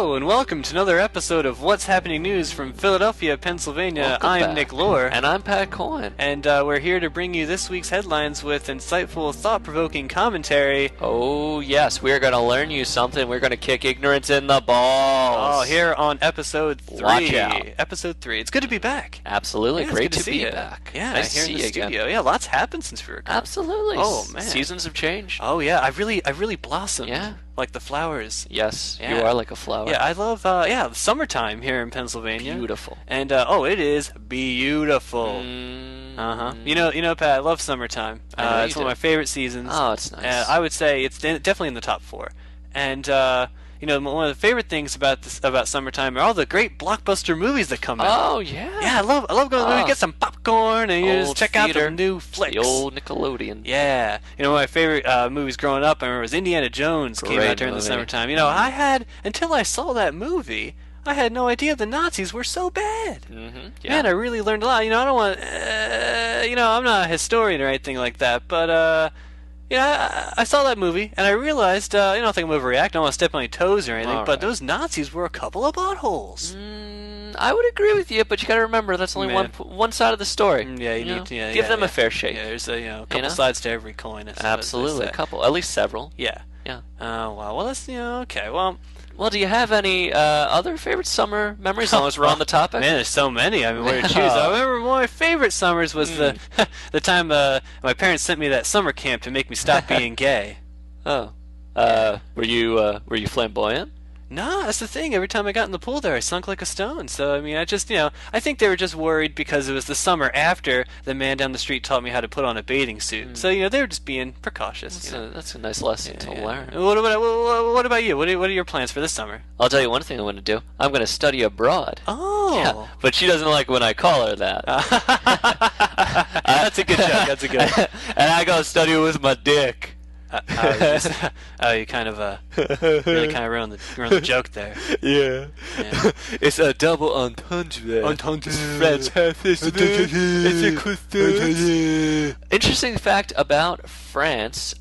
Hello and welcome to another episode of What's Happening News from Philadelphia, Pennsylvania. I'm Nick Lohr. And I'm Pat Coyne. And we're here to bring you this week's headlines with insightful, thought-provoking commentary. Oh, yes, we're going to learn you something. We're going to kick ignorance in the balls. Oh, here on episode 3. Watch out. Episode 3. It's good to be back. Absolutely. Yeah, Great to be see back. Yeah, nice here to in see the you again. studio. Yeah, lots happened since we were gone. Absolutely. Oh, man. Seasons have changed. Oh, yeah. I've really blossomed. Yeah. Like the flowers. Yes, Yeah. you are like a flower. Yeah, I love, the summertime here in Pennsylvania. Beautiful. And, it is beautiful. Uh-huh. You know, Pat, I love summertime. It's one of my favorite seasons. Oh, it's nice. I would say it's definitely in the top 4. And, one of the favorite things about summertime are all the great blockbuster movies that come out. Oh, yeah. Yeah, I love going to the movie, get some popcorn, and you just check out the new flicks. The old Nickelodeon. Yeah. One of my favorite movies growing up, I remember, was Indiana Jones. Came out during the summertime. Until I saw that movie, I had no idea the Nazis were so bad. Mm-hmm. Yeah. Man, I really learned a lot. I don't want, I'm not a historian or anything like that, but, I saw that movie, and I realized, I don't think I'm overreacting, I don't want to step on any toes or anything, but those Nazis were a couple of buttholes. I would agree with you, but you got to remember that's only one side of the story. Yeah, you need to give them a fair shake. Yeah, there's a couple sides to every coin. Absolutely, a couple, at least several. Yeah. Yeah. Wow. Well, that's okay. Well, do you have any other favorite summer memories? As long as we're on the topic. Man, there's so many. I mean, where to choose? I remember one of my favorite summers was the time my parents sent me to that summer camp to make me stop being gay. Oh. Were you flamboyant? No, that's the thing. Every time I got in the pool there, I sunk like a stone. So, I mean, I think they were just worried because it was the summer after the man down the street taught me how to put on a bathing suit. So, they were just being precautious. That's a nice lesson to learn. What about you? What are your plans for this summer? I'll tell you one thing I'm going to do. I'm going to study abroad. Oh. Yeah, but she doesn't like when I call her that. That's a good joke. That's a good one. And I go study with my dick. You kind of really kind of ruined the joke there. Yeah. It's a double entendre. Interesting fact about France.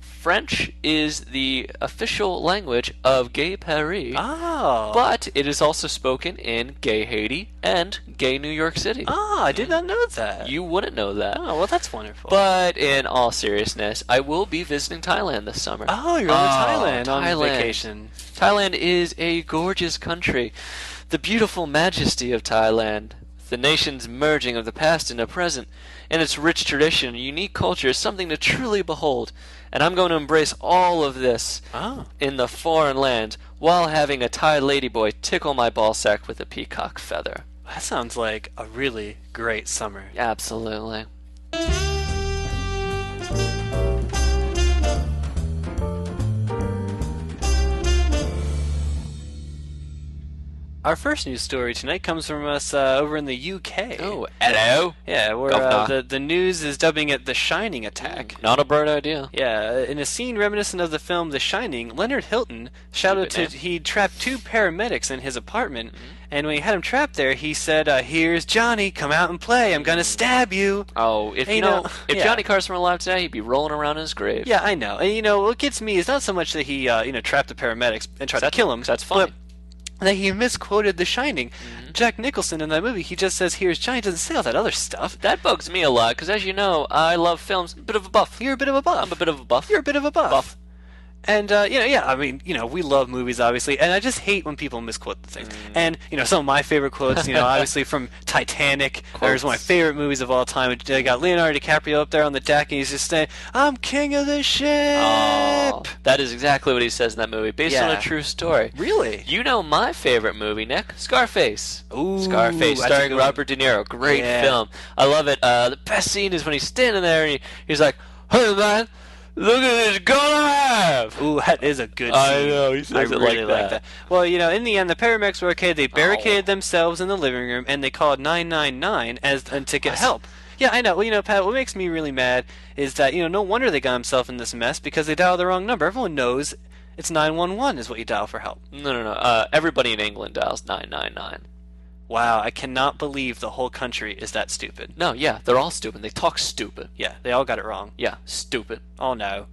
French is the official language of Gay Paris. Oh. But it is also spoken in Gay Haiti and Gay New York City. Oh, I did not know that. You wouldn't know that. Oh, well, that's wonderful. But in all seriousness, I will be visiting Thailand this summer. Oh, you're going to Thailand on vacation. Thailand is a gorgeous country. The beautiful majesty of Thailand, the nation's merging of the past and the present, and its rich tradition and unique culture is something to truly behold. And I'm going to embrace all of this in the foreign land while having a Thai ladyboy tickle my ballsack with a peacock feather. That sounds like a really great summer. Absolutely. Our first news story tonight comes from us over in the UK. Oh, hello. Yeah, where the news is dubbing it the Shining attack. Not a bad idea. Yeah, in a scene reminiscent of the film The Shining, Leonard Hilton shouted he'd trapped 2 paramedics in his apartment, and when he had them trapped there, he said, "Here's Johnny, come out and play, I'm gonna stab you." Oh, if Johnny Carson were alive today, he'd be rolling around in his grave. Yeah, I know. And what gets me is not so much that he trapped the paramedics and tried to kill them. That's funny. That he misquoted The Shining. Jack Nicholson in that movie, he just says, "Here's Johnny," doesn't say all that other stuff. That bugs me a lot, because as you know, I love films. A bit of a buff. You're a bit of a buff. I'm a bit of a buff. You're a bit of a buff. And, we love movies, obviously, and I just hate when people misquote the things. And, some of my favorite quotes, obviously from Titanic, there's one of my favorite movies of all time. They got Leonardo DiCaprio up there on the deck, and he's just saying, "I'm king of the ship!" Oh, that is exactly what he says in that movie, based on a true story. Really? You know my favorite movie, Nick? Scarface. Ooh, Scarface, starring Robert De Niro. Great film. I love it. The best scene is when he's standing there, and he's like, "Hey, man, look at this gun I have!" Ooh, that is a good scene. I know, he says it really like that. Well, in the end, the paramedics were okay. They barricaded themselves in the living room, and they called 999 to get help. Yeah, I know. Well, Pat, what makes me really mad is that, no wonder they got themselves in this mess, because they dialed the wrong number. Everyone knows it's 911 is what you dial for help. No. Everybody in England dials 999. Wow, I cannot believe the whole country is that stupid. No, yeah, they're all stupid. They talk stupid. Yeah, they all got it wrong. Yeah, stupid. Oh, no.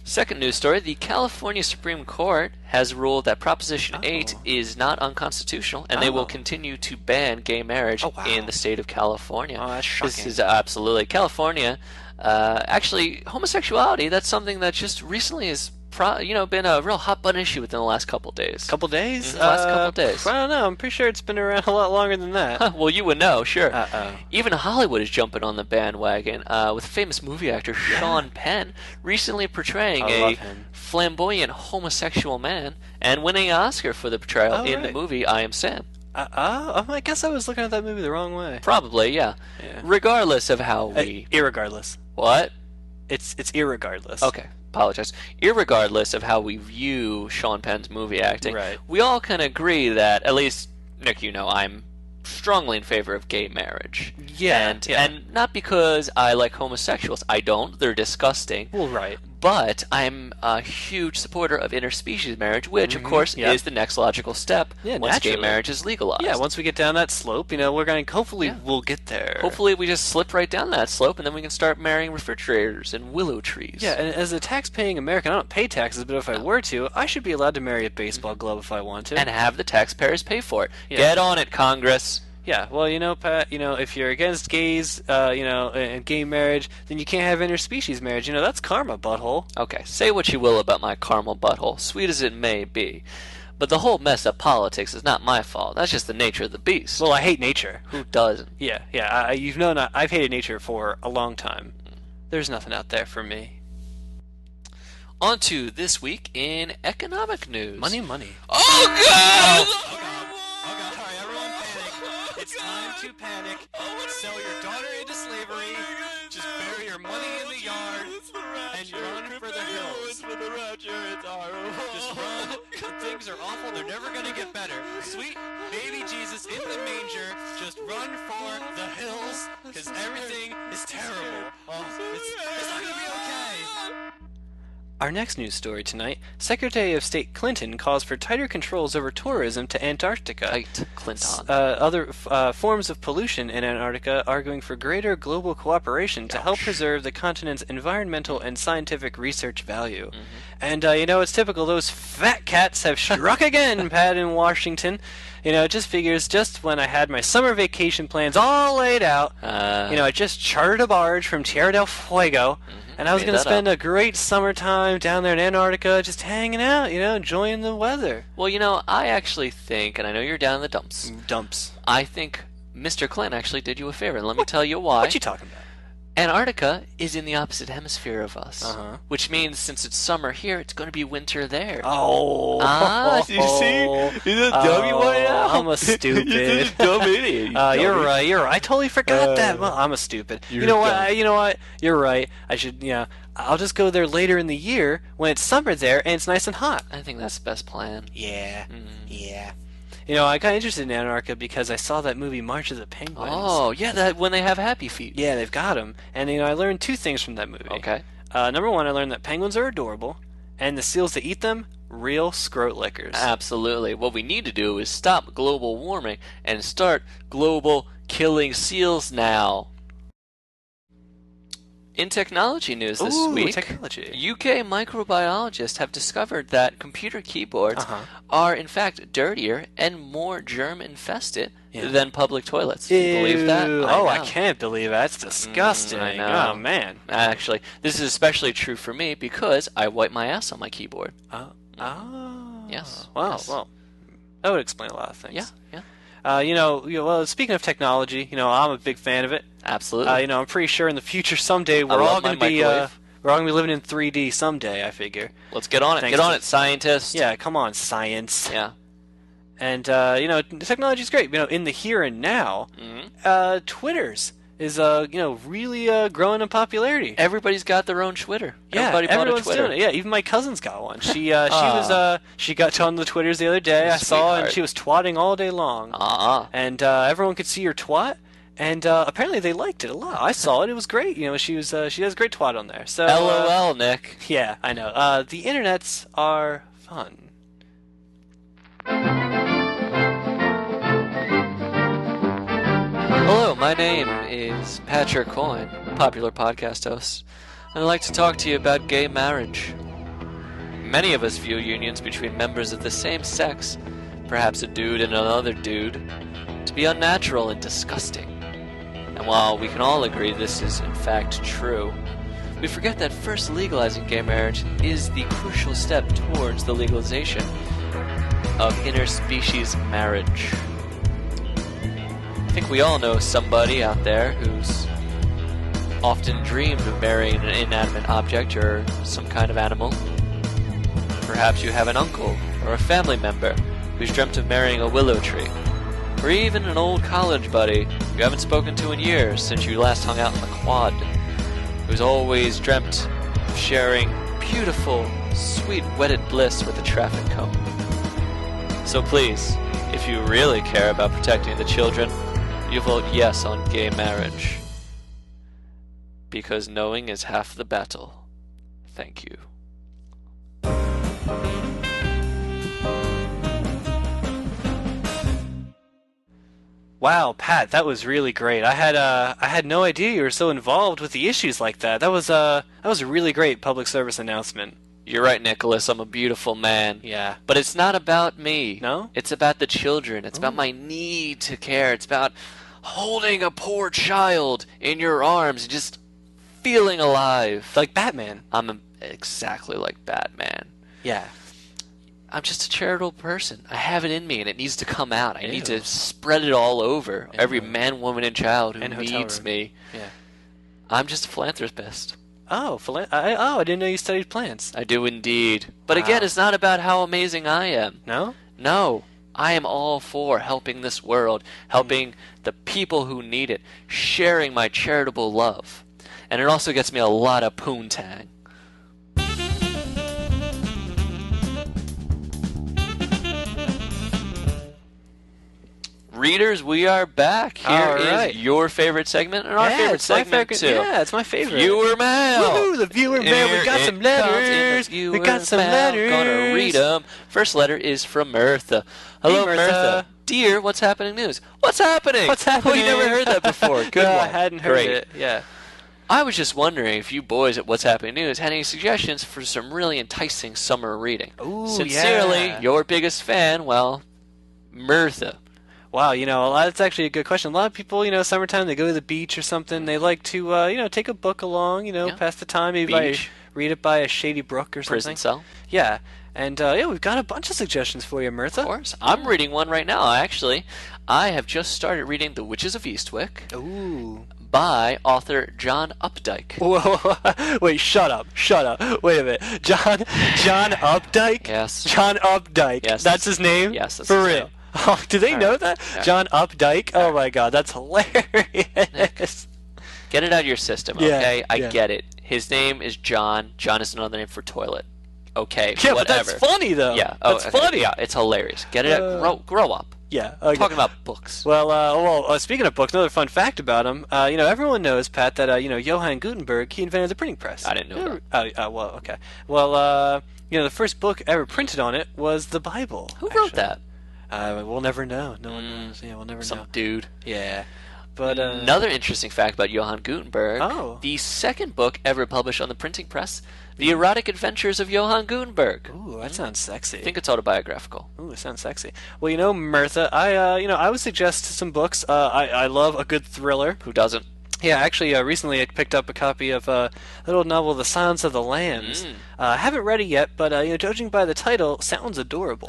Second news story, the California Supreme Court has ruled that Proposition 8 is not unconstitutional, and they will continue to ban gay marriage in the state of California. Oh, that's shocking. This is absolutely... California, actually, homosexuality, that's something that just recently has been a real hot button issue within the last couple days. Couple days? Last couple days. I don't know. I'm pretty sure it's been around a lot longer than that. Well, you would know, sure. Uh-oh. Even Hollywood is jumping on the bandwagon, with famous movie actor Sean Penn recently portraying a flamboyant homosexual man and winning an Oscar for the portrayal in the movie I Am Sam. I guess I was looking at that movie the wrong way. Probably, yeah. Regardless of how we... Irregardless. What? It's irregardless. Okay. Apologize. Irregardless of how we view Sean Penn's movie acting, we all can agree that, at least, Nick, I'm strongly in favor of gay marriage. And not because I like homosexuals. I don't. They're disgusting. Well, right. But I'm a huge supporter of interspecies marriage, which, of course, is the next logical step once gay marriage is legalized. Yeah, once we get down that slope, we're going to, hopefully, we'll get there. Hopefully we just slip right down that slope, and then we can start marrying refrigerators and willow trees. Yeah, and as a tax-paying American, I don't pay taxes, but if I were to, I should be allowed to marry a baseball glove if I want to. And have the taxpayers pay for it. Yeah. Get on it, Congress. Yeah, well, Pat, if you're against gays, and gay marriage, then you can't have interspecies marriage. That's karma, butthole. Okay, say what you will about my caramel butthole, sweet as it may be. But the whole mess of politics is not my fault. That's just the nature of the beast. Well, I hate nature. Who doesn't? Yeah. You've known I've hated nature for a long time. There's nothing out there for me. On to this week in economic news. Money. Oh, God! Oh, God. All right, everyone panic. It's time to panic. Sell your daughter into slavery. Just bury your money in the yard. And run for the hills. Just run. Things are awful. They're never going to get better. Sweet baby Jesus in the manger. Just run for the hills. Because everything is terrible. It's not going to be okay. Our next news story tonight, Secretary of State Clinton calls for tighter controls over tourism to Antarctica. Tight, Clinton. Other forms of pollution in Antarctica, arguing for greater global cooperation to help preserve the continent's environmental and scientific research value. And, it's typical. Those fat cats have struck again, Pat, in Washington. It just figures just when I had my summer vacation plans all laid out, I just chartered a barge from Tierra del Fuego, and I was going to spend a great summertime down there in Antarctica just hanging out, enjoying the weather. Well, I actually think, and I know you're down in the dumps. I think Mr. Clinton actually did you a favor, and let me tell you why. What you talking about? Antarctica is in the opposite hemisphere of us, which means since it's summer here, it's going to be winter there. Oh. You see? He's a dummy one now. I'm a stupid. You're a dumb idiot. You're right. I totally forgot that. Well, I'm a stupid. You know what? You're right. I should, I'll just go there later in the year when it's summer there and it's nice and hot. I think that's the best plan. Yeah. Yeah. I got interested in Antarctica because I saw that movie March of the Penguins. Oh, yeah, that when they have happy feet. Yeah, they've got them. And, I learned two things from that movie. Okay. Number one, I learned that penguins are adorable, and the seals that eat them, real scrote lickers. Absolutely. What we need to do is stop global warming and start global killing seals now. In technology news this week, UK microbiologists have discovered that computer keyboards are in fact dirtier and more germ-infested than public toilets. Can you believe that? I can't believe that. It's disgusting. I know. Oh, man. Actually, this is especially true for me because I wipe my ass on my keyboard. Yes. Wow. Yes. Well, that would explain a lot of things. Yeah. Well, speaking of technology, I'm a big fan of it. Absolutely. I'm pretty sure in the future someday we're all going to be living in 3D someday, I figure. Let's get on it. Get on it, scientists. Yeah, come on, science. Yeah. And technology's great. In the here and now, Twitter's is really growing in popularity. Everybody's got their own Twitter. Yeah, everyone's doing it. Yeah, even my cousin's got one. She got on the Twitters the other day. I saw, and she was twatting all day long. And everyone could see her twat. And apparently they liked it a lot. I saw it. It was great. She has a great twat on there. So LOL, Nick. Yeah, I know. The internets are fun. Hello, my name is Patrick Coyne, popular podcast host, and I'd like to talk to you about gay marriage. Many of us view unions between members of the same sex, perhaps a dude and another dude, to be unnatural and disgusting. And while we can all agree this is in fact true, we forget that first legalizing gay marriage is the crucial step towards the legalization of interspecies marriage. I think we all know somebody out there who's often dreamed of marrying an inanimate object or some kind of animal. Perhaps you have an uncle or a family member who's dreamt of marrying a willow tree, or even an old college buddy you haven't spoken to in years since you last hung out in the quad, who's always dreamt of sharing beautiful, sweet wedded bliss with a traffic cone. So please, if you really care about protecting the children, you vote yes on gay marriage. Because knowing is half the battle. Thank you. Wow, Pat, that was really great. I had no idea you were so involved with the issues like that. That was a really great public service announcement. You're right, Nicholas. I'm a beautiful man. Yeah. But it's not about me. No? It's about the children. It's about my need to care. It's about holding a poor child in your arms and just feeling alive. Like Batman. I'm exactly like Batman. Yeah. I'm just a charitable person. I have it in me, and it needs to come out. I Ew. need to spread it all over. Ew. Every man, woman, and child who And hotel needs room. me. Yeah. I'm just a philanthropist. Oh, I didn't know you studied plants. I do indeed. But Wow. again, it's not about how amazing I am. No? No. I am all for helping this world, helping the people who need it, sharing my charitable love. And it also gets me a lot of poontang. Readers, we are back. Here is your favorite segment and our favorite segment too. Yeah, it's my favorite. Viewer mail. Woohoo, the viewer mail. We got some letters. We got some letters. Gonna read them. First letter is from Mirtha. Hello, Hey, Mirtha. Dear, what's happening news? What's happening? What's happening? Oh, you never heard that before. Good No, one. I hadn't heard Great. it. Yeah. I was just wondering if you boys at What's Happening News had any suggestions for some really enticing summer reading. Ooh, Sincerely, yeah. your biggest fan, well, Mirtha. Wow, that's actually a good question. A lot of people, summertime, they go to the beach or something. They like to, take a book along, pass the time. Maybe Beach. read it by a shady brook or something. Prison cell. Yeah. And, we've got a bunch of suggestions for you, Mirtha. Of course. I'm reading one right now, actually. I have just started reading The Witches of Eastwick Ooh. by author John Updike. Whoa, wait, shut up. Wait a minute. John Updike? Yes. John Updike. Yes. That's his name? Yes, that's For his real. name. Oh, do they All know right. that? Yeah. John Updike? Oh my god, that's hilarious. Get it out of your system, Yeah, okay? I yeah. get it. His name is John. John is another name for toilet. Okay, Yeah, but whatever. that's funny though. Yeah, That's okay. funny. Yeah, it's hilarious. Get it out. Grow up. Yeah. Okay. Talking about books. Well, speaking of books, another fun fact about him. Everyone knows, Pat, that Johann Gutenberg, he invented the printing press. I didn't know that. Well, okay. Well, the first book ever printed on it was the Bible. Who wrote that? We'll never know. No one knows. Yeah, we'll never Some know. dude. Yeah. But Another interesting fact about Johann Gutenberg. Oh. The second book ever published on the printing press, The Erotic Adventures of Johann Gutenberg. Ooh, that sounds sexy. I think it's autobiographical. Ooh, it sounds sexy. Well, Mirtha, I would suggest some books. I love a good thriller. Who doesn't? Yeah, actually, recently I picked up a copy of the little novel "The Silence of the Lambs." I haven't read it yet, but judging by the title, sounds adorable.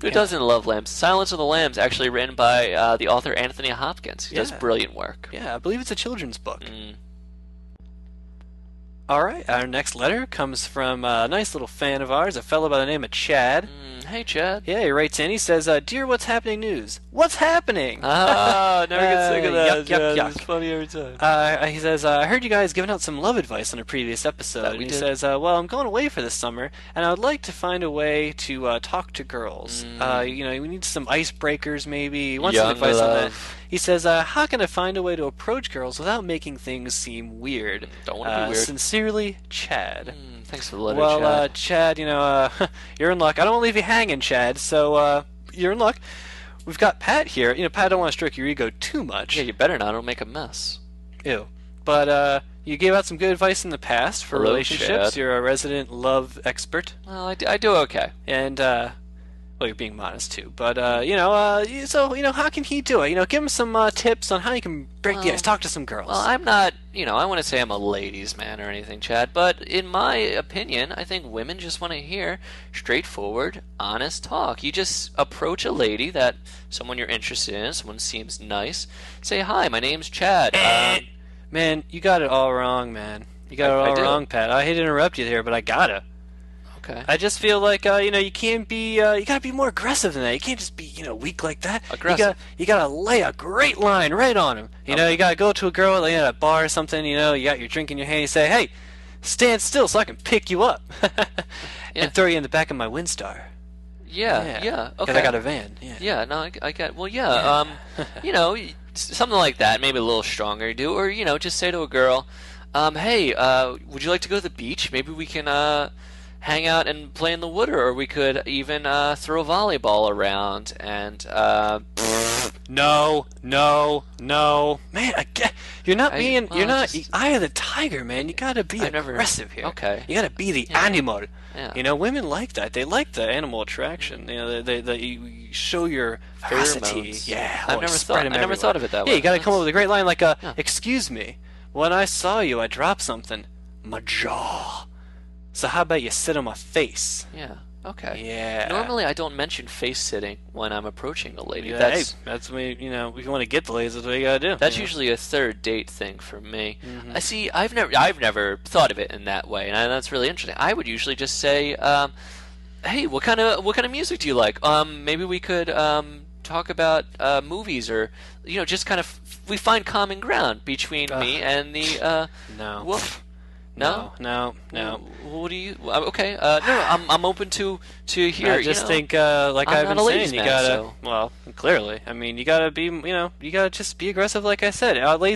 Who doesn't love Lambs? Silence of the Lambs, actually written by the author Anthony Hopkins. He does Yeah. brilliant work. Yeah, I believe it's a children's book. All right, our next letter comes from a nice little fan of ours, a fellow by the name of Chad. Hey, Chad. Yeah, he writes in. He says, "Dear What's Happening News, what's happening?" Ah, never get sick of that. Yuck. It's funny every time. He says, "I heard you guys giving out some love advice on a previous episode." That And we he did. says, "Well, I'm going away for this summer, and I would like to find a way to talk to girls. We need some icebreakers, maybe. He wants some Young advice on that." love. He says, "How can I find a way to approach girls without making things seem weird? Don't want to be weird. Sincerely, Chad." Thanks for the letter, Well, Chad. Chad, you're in luck. I don't want to leave you hanging, Chad. So you're in luck. We've got Pat here. Pat, I don't want to stroke your ego too much. Yeah, you better not. It'll make a mess. Ew. But you gave out some good advice in the past for Hello, relationships. Chad. You're a resident love expert. Well, I do okay. And, well, you're being modest too. But, so, how can he do it? Give him some tips on how you can break the ice, talk to some girls. Well, I'm not, I want to say I'm a ladies' man or anything, Chad, but in my opinion, I think women just want to hear straightforward, honest talk. You just approach a lady someone you're interested in, someone seems nice, say, hi, my name's Chad. Man, you got it all wrong, man. You got it all wrong, Pat. I hate to interrupt you here, but I gotta. Okay. I just feel like you can't be you gotta be more aggressive than that. You can't just be weak like that. Aggressive. You gotta lay a great line right on him. You gotta go to a girl at a bar or something. You got your drink in your hand. You say, hey, stand still so I can pick you up and throw you in the back of my Windstar. Yeah. Okay. Because I got a van. Yeah. Yeah. No, I got. Well, yeah. Something like that. Maybe a little stronger. Or just say to a girl, hey, would you like to go to the beach? Maybe we can hang out and play in the water, or we could even throw volleyball around and No, man! You're not eye of the tiger, man. You gotta be aggressive here. Okay. You gotta be the animal. Yeah. Women like that. They like the animal attraction. They you show your ferocity. Pheromones. Yeah. I never thought of it that way. Yeah, you gotta come up with a great line like, "Excuse me, when I saw you, I dropped something. My jaw. So how about you sit on my face?" Yeah. Okay. Yeah. Normally, I don't mention face sitting when I'm approaching a lady. Yeah, that's when if you want to get the ladies, that's what you gotta do. That's usually a third date thing for me. Mm-hmm. I see. I've never thought of it in that way, and that's really interesting. I would usually just say, "Hey, what kind of music do you like? Maybe we could talk about movies, or just kind of we find common ground between me and the No. wolf." No. What do you? Okay. No. I'm open to hear. I just think, like I'm I've not been a ladies' saying, you man, gotta. so- Well, clearly, I mean, you gotta be, you gotta just be aggressive, like I said. Lay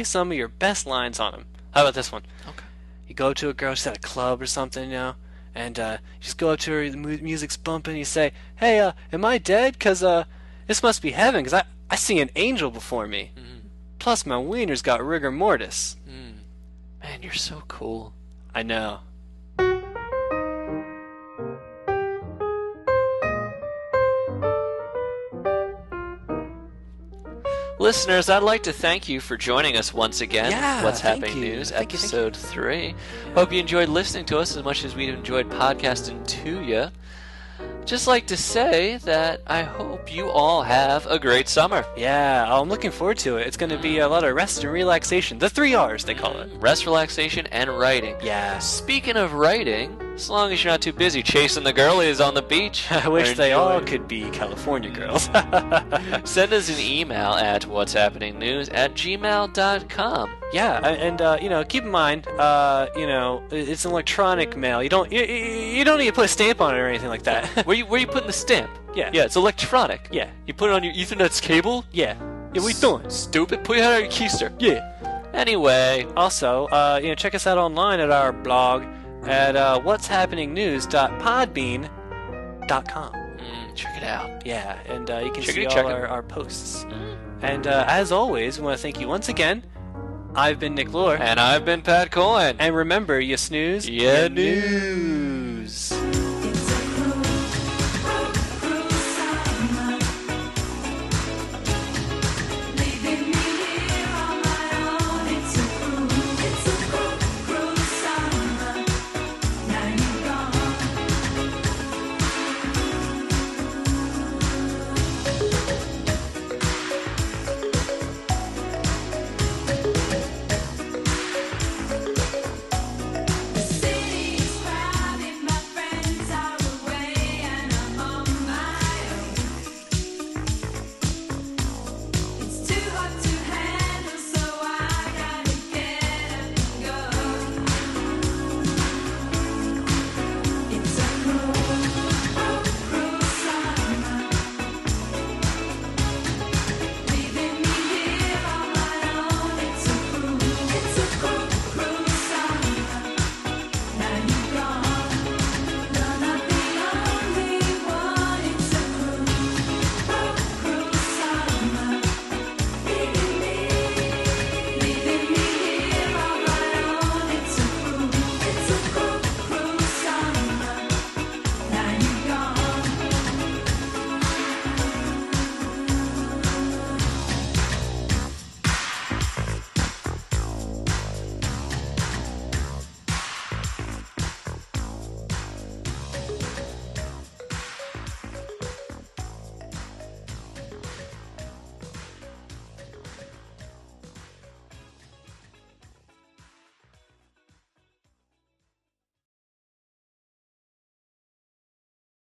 some of your best lines on them. How about this one? Okay. You go to a girl, she's at a club or something, and you just go up to her, the music's bumping. You say, "Hey, am I dead? 'Cause this must be heaven. 'Cause I see an angel before me. Mm-hmm. Plus, my wiener's got rigor mortis." Man, you're so cool. I know. Listeners, I'd like to thank you for joining us once again. Yeah, What's thank Happening you. News, Thank you. episode 3. Hope you enjoyed listening to us as much as we enjoyed podcasting to you. Just like to say that I hope you all have a great summer. Yeah, I'm looking forward to it. It's going to be a lot of rest and relaxation. The 3 R's, they call it. Rest, relaxation, and writing. Yeah. Speaking of writing, as long as you're not too busy chasing the girlies on the beach. I wish or they all enjoying- could be California girls. Send us an email at what'shappeningnews@gmail.com. Yeah, and keep in mind, it's an electronic mail. You don't need to put a stamp on it or anything like that. Where you putting the stamp? Yeah. Yeah, it's electronic. Yeah. You put it on your Ethernet's cable? Yeah. Yeah, what you doing? Stupid. Put it on your keister. Yeah. Anyway. Also, check us out online at our blog at what'shappeningnews.podbean.com. Check it out. Yeah, and you can Check see it, all our posts. And as always, we want to thank you once again. I've been Nick Lohr. And I've been Pat Coyne. And remember, you snooze, Ya news.